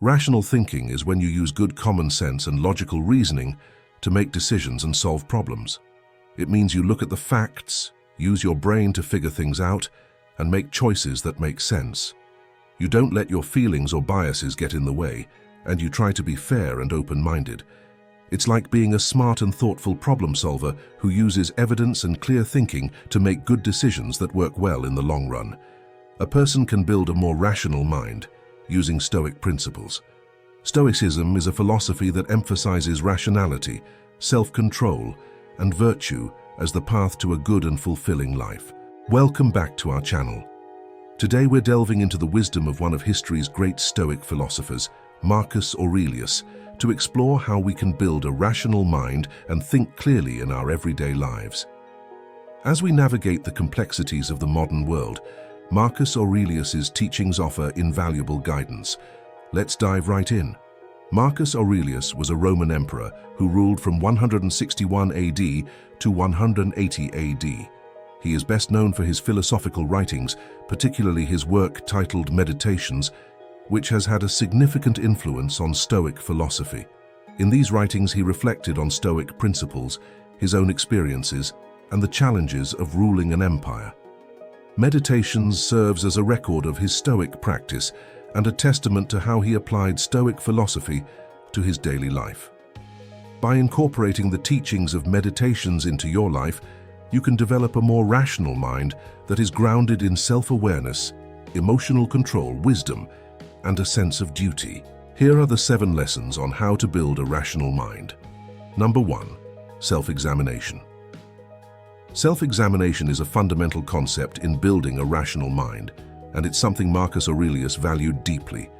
Rational thinking is when you use good common sense and logical reasoning to make decisions and solve problems. It means you look at the facts, use your brain to figure things out, and make choices that make sense. You don't let your feelings or biases get in the way, and you try to be fair and open-minded. It's like being a smart and thoughtful problem solver who uses evidence and clear thinking to make good decisions that work well in the long run. A person can build a more rational mind using Stoic principles. Stoicism is a philosophy that emphasizes rationality, self-control, and virtue as the path to a good and fulfilling life. Welcome back to our channel. Today we're delving into the wisdom of one of history's great Stoic philosophers, Marcus Aurelius, to explore how we can build a rational mind and think clearly in our everyday lives. As we navigate the complexities of the modern world, Marcus Aurelius's teachings offer invaluable guidance. Let's dive right in. Marcus Aurelius was a Roman emperor who ruled from 161 AD to 180 AD. He is best known for his philosophical writings, particularly his work titled Meditations, which has had a significant influence on Stoic philosophy. In these writings, he reflected on Stoic principles, his own experiences, and the challenges of ruling an empire. Meditations serves as a record of his Stoic practice and a testament to how he applied Stoic philosophy to his daily life. By incorporating the teachings of Meditations into your life, you can develop a more rational mind that is grounded in self-awareness, emotional control, wisdom, and a sense of duty. Here are the 7 lessons on how to build a rational mind. Number 1. Self-examination. Self-examination is a fundamental concept in building a rational mind, and it's something Marcus Aurelius valued deeply.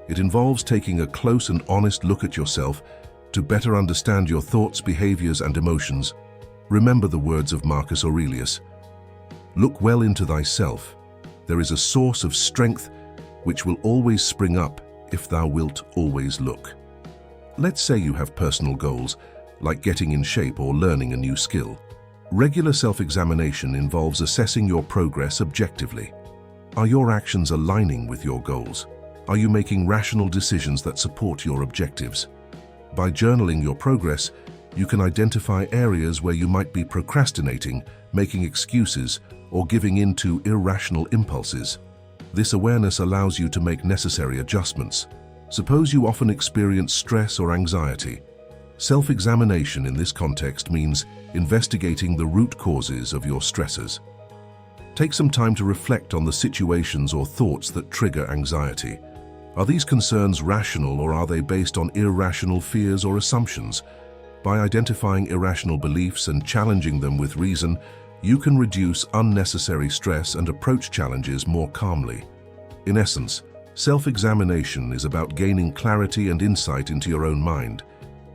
It involves taking a close and honest look at yourself to better understand your thoughts, behaviors, and emotions. Remember the words of Marcus Aurelius: "Look well into thyself. There is a source of strength which will always spring up if thou wilt always look." Let's say you have personal goals, like getting in shape or learning a new skill. Regular self-examination involves assessing your progress objectively. Are your actions aligning with your goals? Are you making rational decisions that support your objectives? By journaling your progress, you can identify areas where you might be procrastinating, making excuses, or giving in to irrational impulses. This awareness allows you to make necessary adjustments. Suppose you often experience stress or anxiety. Self-examination in this context means investigating the root causes of your stressors. Take some time to reflect on the situations or thoughts that trigger anxiety. Are these concerns rational, or are they based on irrational fears or assumptions? By identifying irrational beliefs and challenging them with reason, you can reduce unnecessary stress and approach challenges more calmly. In essence, self-examination is about gaining clarity and insight into your own mind.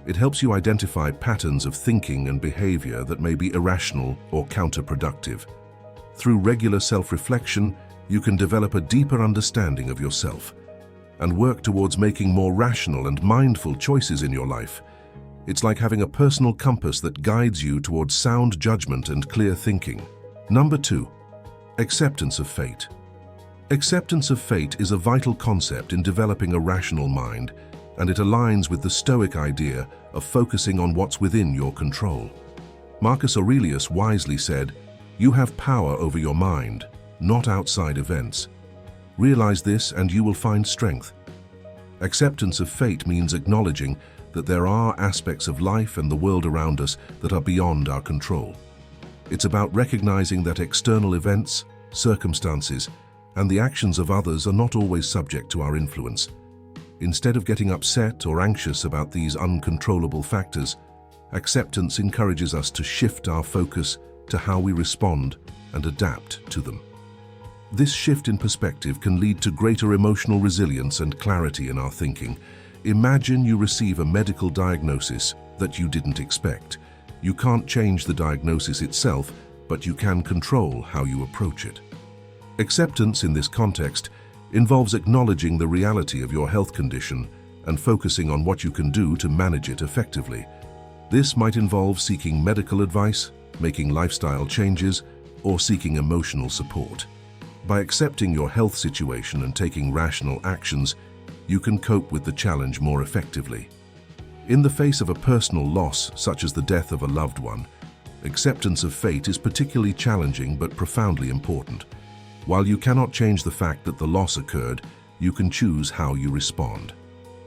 It helps you identify patterns of thinking and behavior that may be irrational or counterproductive. Through regular self-reflection, you can develop a deeper understanding of yourself and work towards making more rational and mindful choices in your life. It's like having a personal compass that guides you towards sound judgment and clear thinking. Number 2. Acceptance of fate. Acceptance of fate is a vital concept in developing a rational mind, and it aligns with the Stoic idea of focusing on what's within your control. Marcus Aurelius wisely said, "You have power over your mind, not outside events. Realize this and you will find strength." Acceptance of fate means acknowledging that there are aspects of life and the world around us that are beyond our control. It's about recognizing that external events, circumstances, and the actions of others are not always subject to our influence. Instead of getting upset or anxious about these uncontrollable factors, acceptance encourages us to shift our focus to how we respond and adapt to them. This shift in perspective can lead to greater emotional resilience and clarity in our thinking. Imagine you receive a medical diagnosis that you didn't expect. You can't change the diagnosis itself, but you can control how you approach it. Acceptance in this context involves acknowledging the reality of your health condition and focusing on what you can do to manage it effectively. This might involve seeking medical advice, making lifestyle changes, or seeking emotional support. By accepting your health situation and taking rational actions, you can cope with the challenge more effectively. In the face of a personal loss, such as the death of a loved one, acceptance of fate is particularly challenging but profoundly important. While you cannot change the fact that the loss occurred, you can choose how you respond.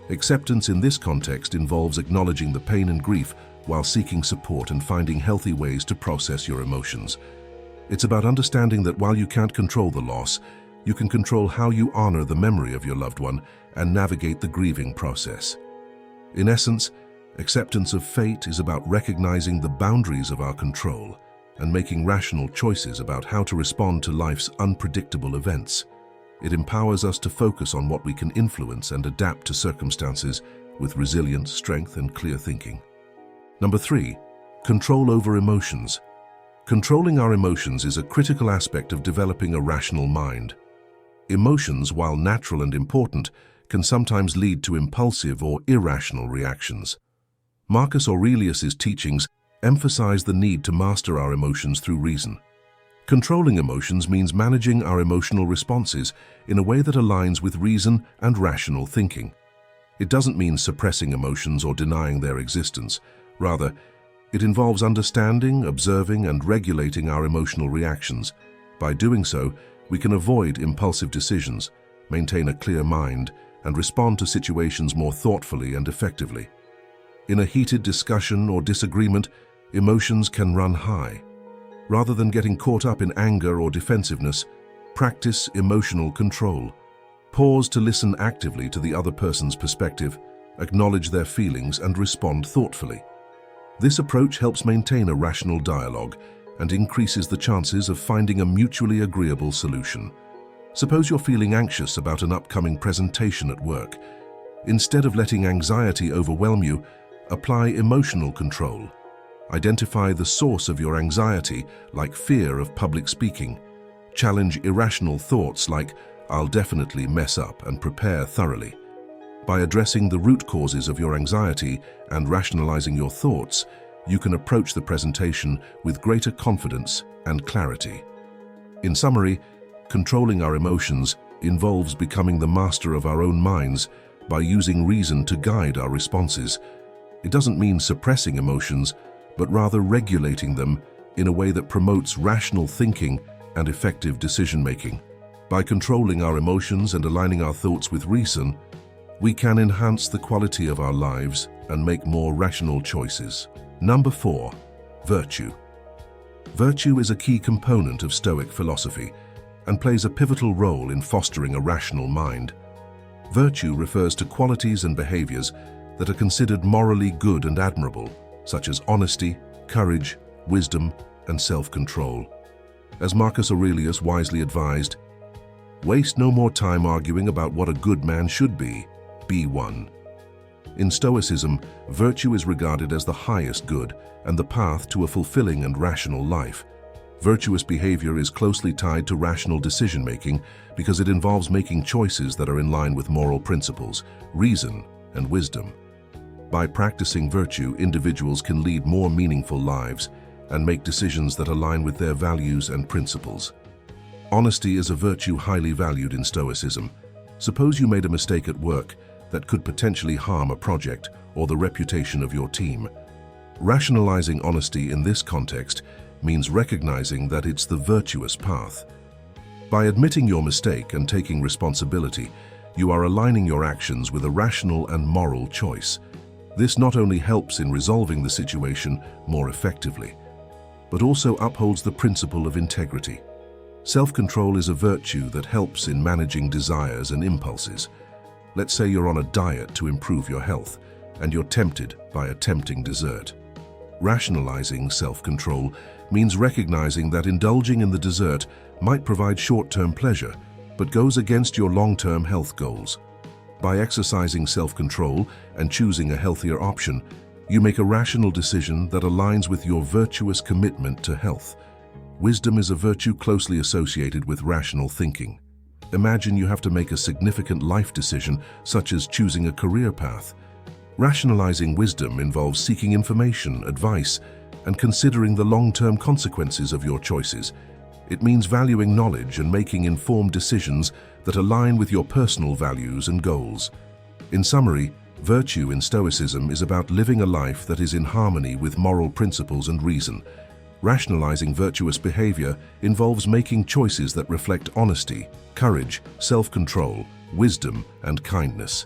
Acceptance in this context involves acknowledging the pain and grief while seeking support and finding healthy ways to process your emotions. It's about understanding that while you can't control the loss, you can control how you honor the memory of your loved one and navigate the grieving process. In essence, acceptance of fate is about recognizing the boundaries of our control and making rational choices about how to respond to life's unpredictable events. It empowers us to focus on what we can influence and adapt to circumstances with resilience, strength, and clear thinking. Number 3, control over emotions. Controlling our emotions is a critical aspect of developing a rational mind. Emotions, while natural and important, can sometimes lead to impulsive or irrational reactions. Marcus Aurelius's teachings emphasize the need to master our emotions through reason. Controlling emotions means managing our emotional responses in a way that aligns with reason and rational thinking. It doesn't mean suppressing emotions or denying their existence. Rather, it involves understanding, observing, and regulating our emotional reactions. By doing so, we can avoid impulsive decisions, maintain a clear mind, and respond to situations more thoughtfully and effectively. In a heated discussion or disagreement, emotions can run high. Rather than getting caught up in anger or defensiveness, practice emotional control. Pause to listen actively to the other person's perspective, acknowledge their feelings, and respond thoughtfully. This approach helps maintain a rational dialogue and increases the chances of finding a mutually agreeable solution. Suppose you're feeling anxious about an upcoming presentation at work. Instead of letting anxiety overwhelm you, apply emotional control. Identify the source of your anxiety, like fear of public speaking. Challenge irrational thoughts like, "I'll definitely mess up," and prepare thoroughly. By addressing the root causes of your anxiety and rationalizing your thoughts, you can approach the presentation with greater confidence and clarity. In summary, controlling our emotions involves becoming the master of our own minds by using reason to guide our responses. It doesn't mean suppressing emotions, but rather regulating them in a way that promotes rational thinking and effective decision-making. By controlling our emotions and aligning our thoughts with reason, we can enhance the quality of our lives and make more rational choices. Number 4, virtue. Virtue is a key component of Stoic philosophy and plays a pivotal role in fostering a rational mind. Virtue refers to qualities and behaviors that are considered morally good and admirable, such as honesty, courage, wisdom, and self-control. As Marcus Aurelius wisely advised, "Waste no more time arguing about what a good man should be one." In Stoicism, virtue is regarded as the highest good and the path to a fulfilling and rational life. Virtuous behavior is closely tied to rational decision-making because it involves making choices that are in line with moral principles, reason, and wisdom. By practicing virtue, individuals can lead more meaningful lives and make decisions that align with their values and principles. Honesty is a virtue highly valued in Stoicism. Suppose you made a mistake at work that could potentially harm a project or the reputation of your team. Rationalizing honesty in this context means recognizing that it's the virtuous path. By admitting your mistake and taking responsibility, you are aligning your actions with a rational and moral choice. This not only helps in resolving the situation more effectively, but also upholds the principle of integrity. Self-control is a virtue that helps in managing desires and impulses. Let's say you're on a diet to improve your health, and you're tempted by a tempting dessert. Rationalizing self-control means recognizing that indulging in the dessert might provide short-term pleasure, but goes against your long-term health goals. By exercising self-control and choosing a healthier option, you make a rational decision that aligns with your virtuous commitment to health. Wisdom is a virtue closely associated with rational thinking. Imagine you have to make a significant life decision, such as choosing a career path. Rationalizing wisdom involves seeking information, advice, and considering the long-term consequences of your choices. It means valuing knowledge and making informed decisions that align with your personal values and goals. In summary, virtue in Stoicism is about living a life that is in harmony with moral principles and reason. Rationalizing virtuous behavior involves making choices that reflect honesty, courage, self-control, wisdom, and kindness.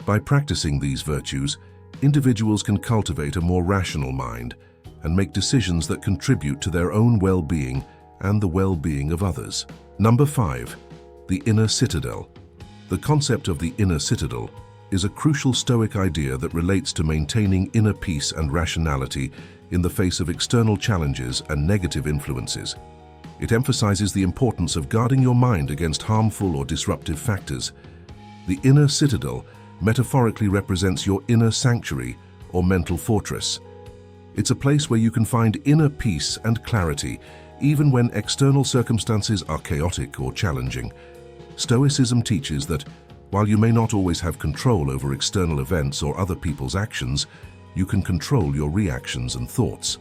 By practicing these virtues, individuals can cultivate a more rational mind and make decisions that contribute to their own well-being and the well-being of others. Number 5. The Inner Citadel. The concept of the Inner Citadel is a crucial Stoic idea that relates to maintaining inner peace and rationality in the face of external challenges and negative influences. It emphasizes the importance of guarding your mind against harmful or disruptive factors. The Inner Citadel metaphorically represents your inner sanctuary or mental fortress. It's a place where you can find inner peace and clarity, even when external circumstances are chaotic or challenging. Stoicism teaches that while you may not always have control over external events or other people's actions, you can control your reactions and thoughts.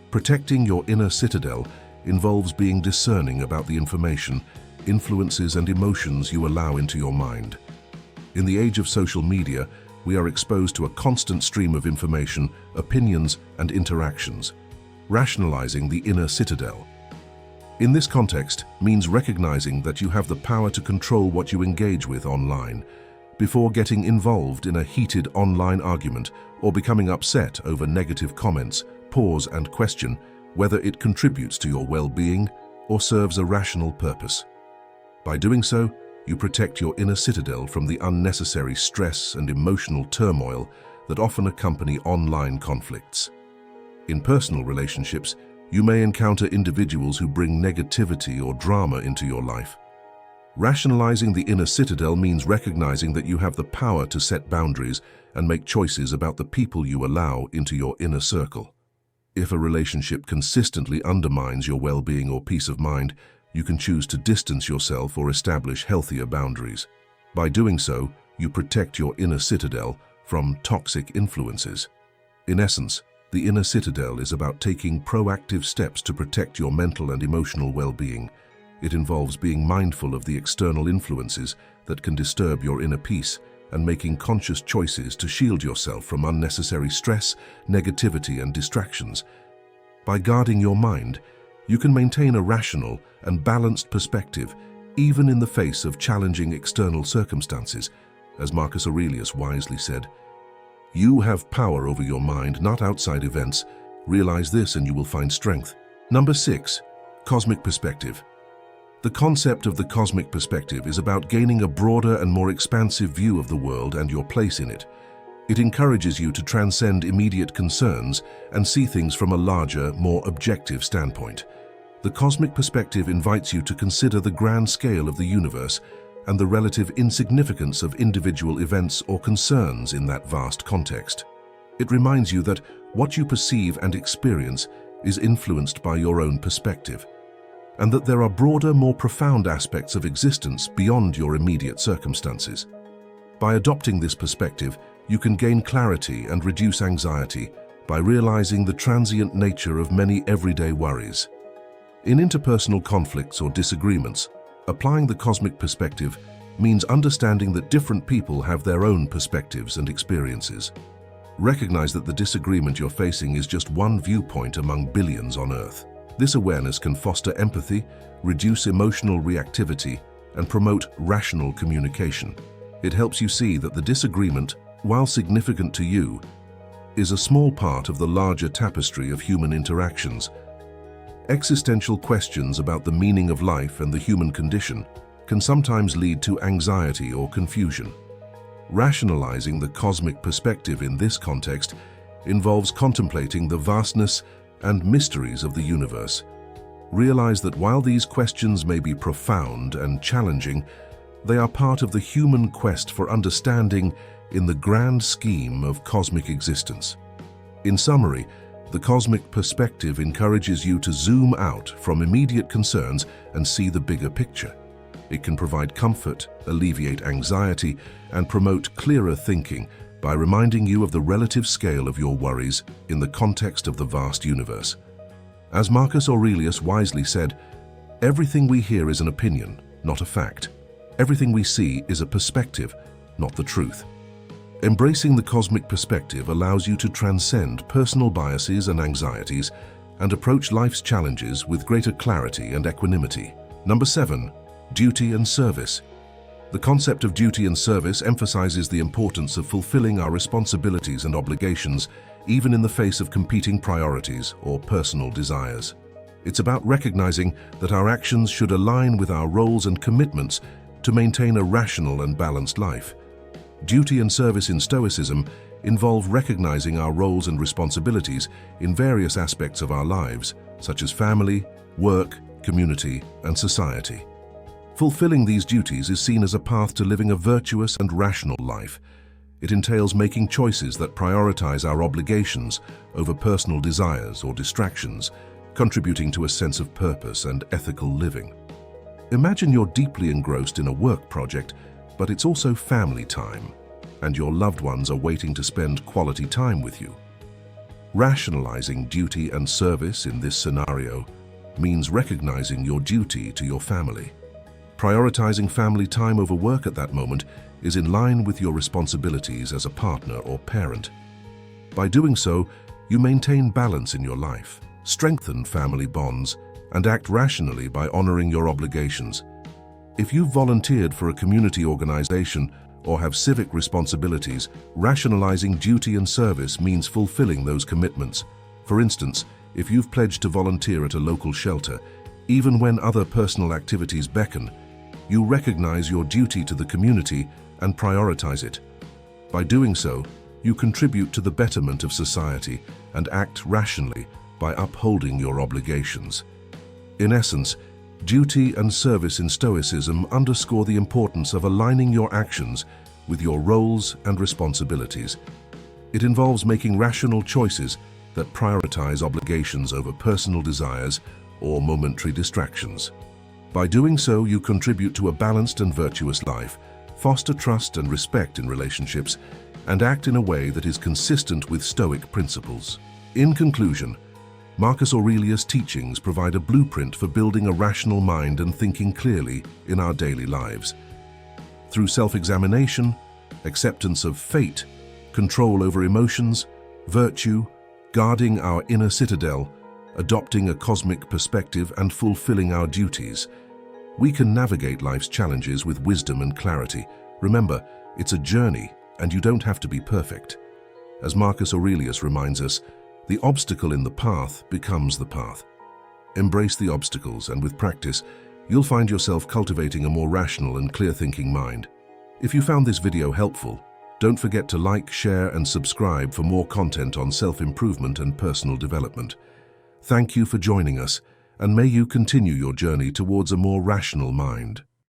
Protecting your inner citadel involves being discerning about the information, influences, and emotions you allow into your mind. In the age of social media, we are exposed to a constant stream of information, opinions, and interactions. Rationalizing the inner citadel in this context means recognizing that you have the power to control what you engage with online. Before getting involved in a heated online argument or becoming upset over negative comments, pause and question whether it contributes to your well-being or serves a rational purpose. By doing so, you protect your inner citadel from the unnecessary stress and emotional turmoil that often accompany online conflicts. In personal relationships, you may encounter individuals who bring negativity or drama into your life. Rationalizing the inner citadel means recognizing that you have the power to set boundaries and make choices about the people you allow into your inner circle. If a relationship consistently undermines your well-being or peace of mind, you can choose to distance yourself or establish healthier boundaries. By doing so, you protect your inner citadel from toxic influences. In essence, the inner citadel is about taking proactive steps to protect your mental and emotional well-being. It involves being mindful of the external influences that can disturb your inner peace and making conscious choices to shield yourself from unnecessary stress, negativity, and distractions. By guarding your mind, you can maintain a rational and balanced perspective even in the face of challenging external circumstances. As Marcus Aurelius wisely said, "You have power over your mind, not outside events. Realize this and you will find strength." Number 6. Cosmic perspective. The concept of the cosmic perspective is about gaining a broader and more expansive view of the world and your place in it. It encourages you to transcend immediate concerns and see things from a larger, more objective standpoint. The cosmic perspective invites you to consider the grand scale of the universe and the relative insignificance of individual events or concerns in that vast context. It reminds you that what you perceive and experience is influenced by your own perspective, and that there are broader, more profound aspects of existence beyond your immediate circumstances. By adopting this perspective, you can gain clarity and reduce anxiety by realizing the transient nature of many everyday worries. In interpersonal conflicts or disagreements, applying the cosmic perspective means understanding that different people have their own perspectives and experiences. Recognize that the disagreement you're facing is just one viewpoint among billions on Earth. This awareness can foster empathy, reduce emotional reactivity, and promote rational communication. It helps you see that the disagreement, while significant to you, is a small part of the larger tapestry of human interactions. Existential questions about the meaning of life and the human condition can sometimes lead to anxiety or confusion. Rationalizing the cosmic perspective in this context involves contemplating the vastness and mysteries of the universe. Realize that while these questions may be profound and challenging, they are part of the human quest for understanding in the grand scheme of cosmic existence. In summary, the cosmic perspective encourages you to zoom out from immediate concerns and see the bigger picture. It can provide comfort, alleviate anxiety, and promote clearer thinking by reminding you of the relative scale of your worries in the context of the vast universe. As Marcus Aurelius wisely said, "Everything we hear is an opinion, not a fact. Everything we see is a perspective, not the truth. Embracing the cosmic perspective allows you to transcend personal biases and anxieties and approach life's challenges with greater clarity and equanimity. Number 7. Duty and service. The concept of duty and service emphasizes the importance of fulfilling our responsibilities and obligations, even in the face of competing priorities or personal desires. It's about recognizing that our actions should align with our roles and commitments to maintain a rational and balanced life. Duty and service in Stoicism involve recognizing our roles and responsibilities in various aspects of our lives, such as family, work, community, and society. Fulfilling these duties is seen as a path to living a virtuous and rational life. It entails making choices that prioritize our obligations over personal desires or distractions, contributing to a sense of purpose and ethical living. Imagine you're deeply engrossed in a work project, but it's also family time, and your loved ones are waiting to spend quality time with you. Rationalizing duty and service in this scenario means recognizing your duty to your family. Prioritizing family time over work at that moment is in line with your responsibilities as a partner or parent. By doing so, you maintain balance in your life, strengthen family bonds, and act rationally by honoring your obligations. If you've volunteered for a community organization or have civic responsibilities, rationalizing duty and service means fulfilling those commitments. For instance, if you've pledged to volunteer at a local shelter, even when other personal activities beckon, you recognize your duty to the community and prioritize it. By doing so, you contribute to the betterment of society and act rationally by upholding your obligations. In essence, duty and service in Stoicism underscore the importance of aligning your actions with your roles and responsibilities. It involves making rational choices that prioritize obligations over personal desires or momentary distractions. By doing so, you contribute to a balanced and virtuous life, foster trust and respect in relationships, and act in a way that is consistent with Stoic principles. In conclusion, Marcus Aurelius' teachings provide a blueprint for building a rational mind and thinking clearly in our daily lives. Through self-examination, acceptance of fate, control over emotions, virtue, guarding our inner citadel, adopting a cosmic perspective, and fulfilling our duties, we can navigate life's challenges with wisdom and clarity. Remember, it's a journey, and you don't have to be perfect. As Marcus Aurelius reminds us, the obstacle in the path becomes the path. Embrace the obstacles, and with practice, you'll find yourself cultivating a more rational and clear-thinking mind. If you found this video helpful, don't forget to like, share, and subscribe for more content on self-improvement and personal development. Thank you for joining us, and may you continue your journey towards a more rational mind.